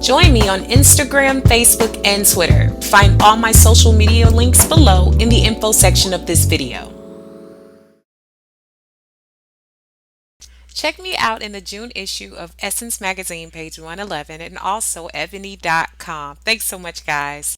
Join me on Instagram, Facebook, and Twitter. Find all my social media links below in the info section of this video. Check me out in the June issue of Essence Magazine, page 111, and also ebony.com. Thanks so much, guys.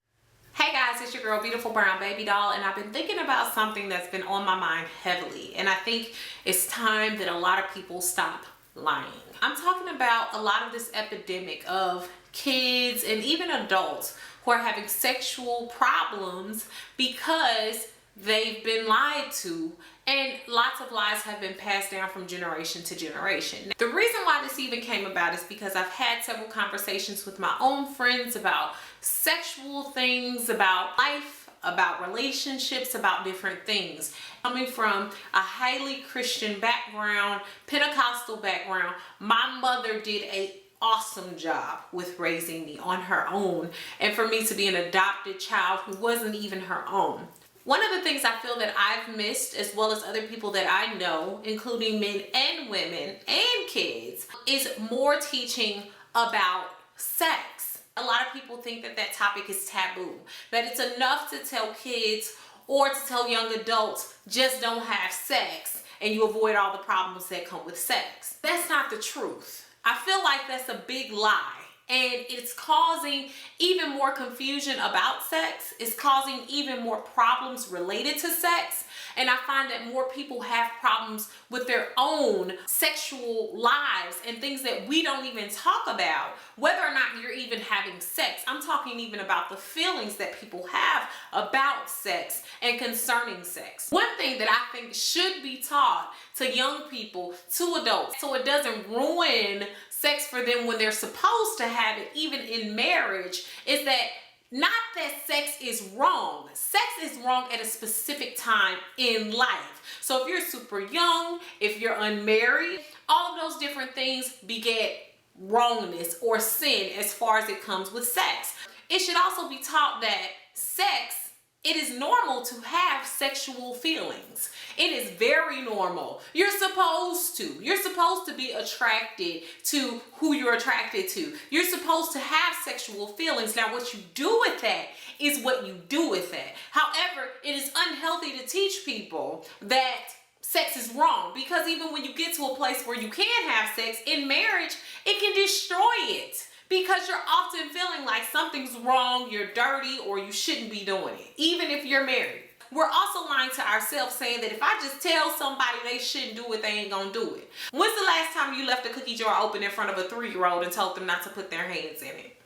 Hey guys, it's your girl Beautiful Brown Baby Doll, and I've been thinking about something that's been on my mind heavily, and I think it's time that a lot of people stop lying. I'm talking about a lot of this epidemic of kids and even adults who are having sexual problems because they've been lied to, and lots of lies have been passed down from generation to generation. The reason why this even came about is because I've had several conversations with my own friends about sexual things, about life, about relationships, about different things. Coming from a highly Christian background, Pentecostal background, my mother did an awesome job with raising me on her own, and for me to be an adopted child who wasn't even her own. One of the things I feel that I've missed, as well as other people that I know, including men and women and kids, is more teaching about sex. A lot of people think that that topic is taboo, that it's enough to tell kids or to tell young adults, just don't have sex and you avoid all the problems that come with sex. That's not the truth. I feel like that's a big lie. And it's causing even more confusion about sex. It's causing even more problems related to sex. And I find that more people have problems with their own sexual lives and things that we don't even talk about, whether or not you're even having sex. I'm talking even about the feelings that people have about sex and concerning sex. One thing that I think should be taught to young people, to adults, so it doesn't ruin sex for them when they're supposed to have it, even in marriage, is that not that sex is wrong. Sex is wrong at a specific time in life. So if you're super young, if you're unmarried, all of those different things beget wrongness or sin as far as it comes with sex. It should also be taught that sex, it is normal to have sexual feelings. It is very normal. You're supposed to. You're supposed to be attracted to who you're attracted to. You're supposed to have sexual feelings. Now, what you do with that is what you do with that. However, it is unhealthy to teach people that sex is wrong, because even when you get to a place where you can have sex in marriage, it can destroy it. Because you're often feeling like something's wrong, you're dirty, or you shouldn't be doing it, even if you're married. We're also lying to ourselves, saying that if I just tell somebody they shouldn't do it, they ain't gonna do it. When's the last time you left a cookie jar open in front of a 3-year-old and told them not to put their hands in it?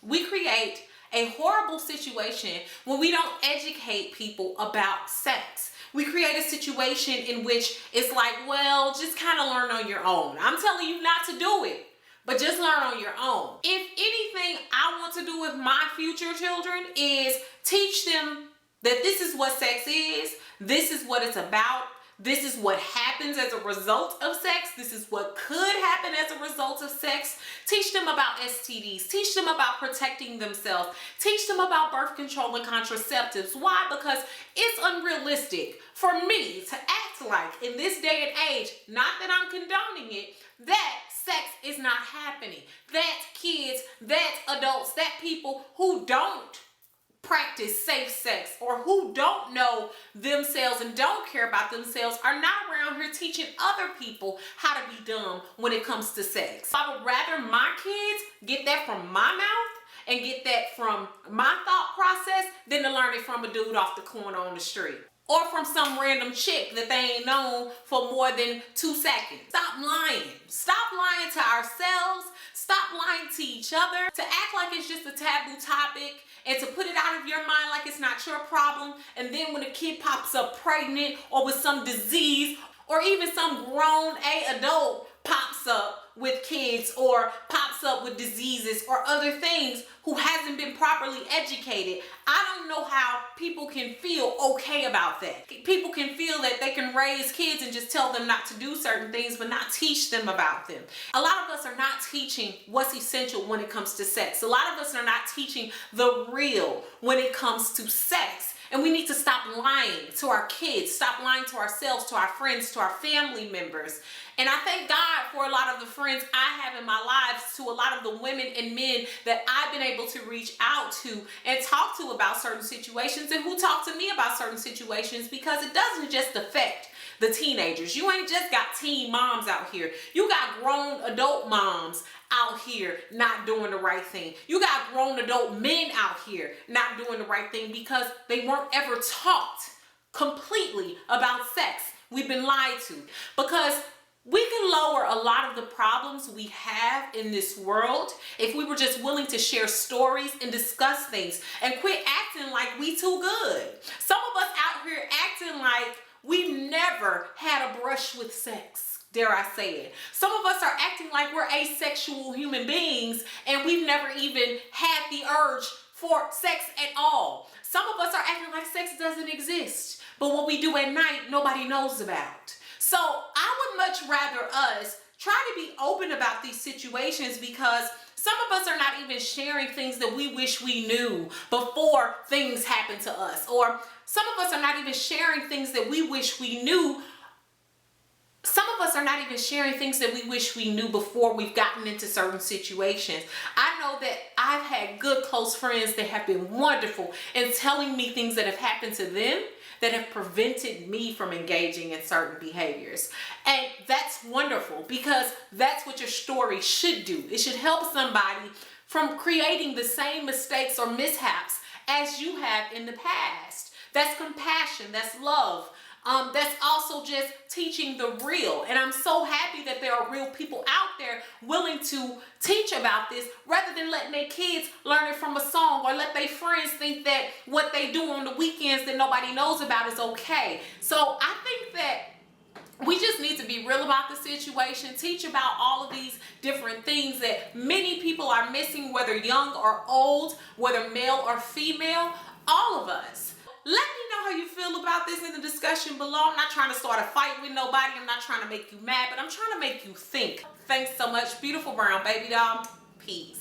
We create a horrible situation when we don't educate people about sex. We create a situation in which it's like, well, just kind of learn on your own. I'm telling you not to do it, but just learn on your own. If anything I want to do with my future children is teach them that this is what sex is, this is what it's about, this is what happens as a result of sex, this is what could happen as a result of sex. Teach them about STDs, teach them about protecting themselves, teach them about birth control and contraceptives. Why? Because it's unrealistic for me to act like, in this day and age, not that I'm condoning it, that sex is not happening. That kids, that adults, that people who don't practice safe sex or who don't know themselves and don't care about themselves are not around here teaching other people how to be dumb when it comes to sex. I would rather my kids get that from my mouth and get that from my thought process than to learn it from a dude off the corner on the street, or from some random chick that they ain't known for more than 2 seconds. Stop lying. Stop lying to ourselves. Stop lying to each other. To act like it's just a taboo topic and to put it out of your mind like it's not your problem. And then when a kid pops up pregnant or with some disease, or even some grown adult pops up with kids or pops up with diseases or other things who hasn't been properly educated, I don't know how people can feel okay about that. People can feel that they can raise kids and just tell them not to do certain things but not teach them about them. A lot of us are not teaching what's essential when it comes to sex. A lot of us are not teaching the real when it comes to sex. And we need to stop lying to our kids, stop lying to ourselves, to our friends, to our family members. And I thank God for a lot of the friends I have in my lives, to a lot of the women and men that I've been able to reach out to and talk to about certain situations, and who talk to me about certain situations, because it doesn't just affect the teenagers. You ain't just got teen moms out here. You got grown adult moms out here not doing the right thing. You got grown adult men out here not doing the right thing because they weren't ever taught completely about sex. We've been lied to. Because we can lower a lot of the problems we have in this world if we were just willing to share stories and discuss things and quit acting like we too good. Some of us out here acting like we've never had a brush with sex, dare I say it. Some of us are acting like we're asexual human beings and we've never even had the urge for sex at all. Some of us are acting like sex doesn't exist, but what we do at night, nobody knows about. So I would much rather us try to be open about these situations, because some of us are not even sharing things that we wish we knew before things happen to us. Or some of us are not even sharing things that we wish we knew. Some of us are not even sharing things that we wish we knew before we've gotten into certain situations. I know that I've had good close friends that have been wonderful in telling me things that have happened to them that have prevented me from engaging in certain behaviors. And that's wonderful, because that's what your story should do. It should help somebody from creating the same mistakes or mishaps as you have in the past. That's compassion, that's love. That's also just teaching the real. And I'm so happy that there are real people out there willing to teach about this, rather than letting their kids learn it from a song, or let their friends think that what they do on the weekends that nobody knows about is okay. So I think that we just need to be real about the situation, teach about all of these different things that many people are missing, whether young or old, whether male or female, all of us. Let me know how you feel about this in the discussion below. I'm not trying to start a fight with nobody. I'm not trying to make you mad, but I'm trying to make you think. Thanks so much, beautiful brown baby doll. Peace.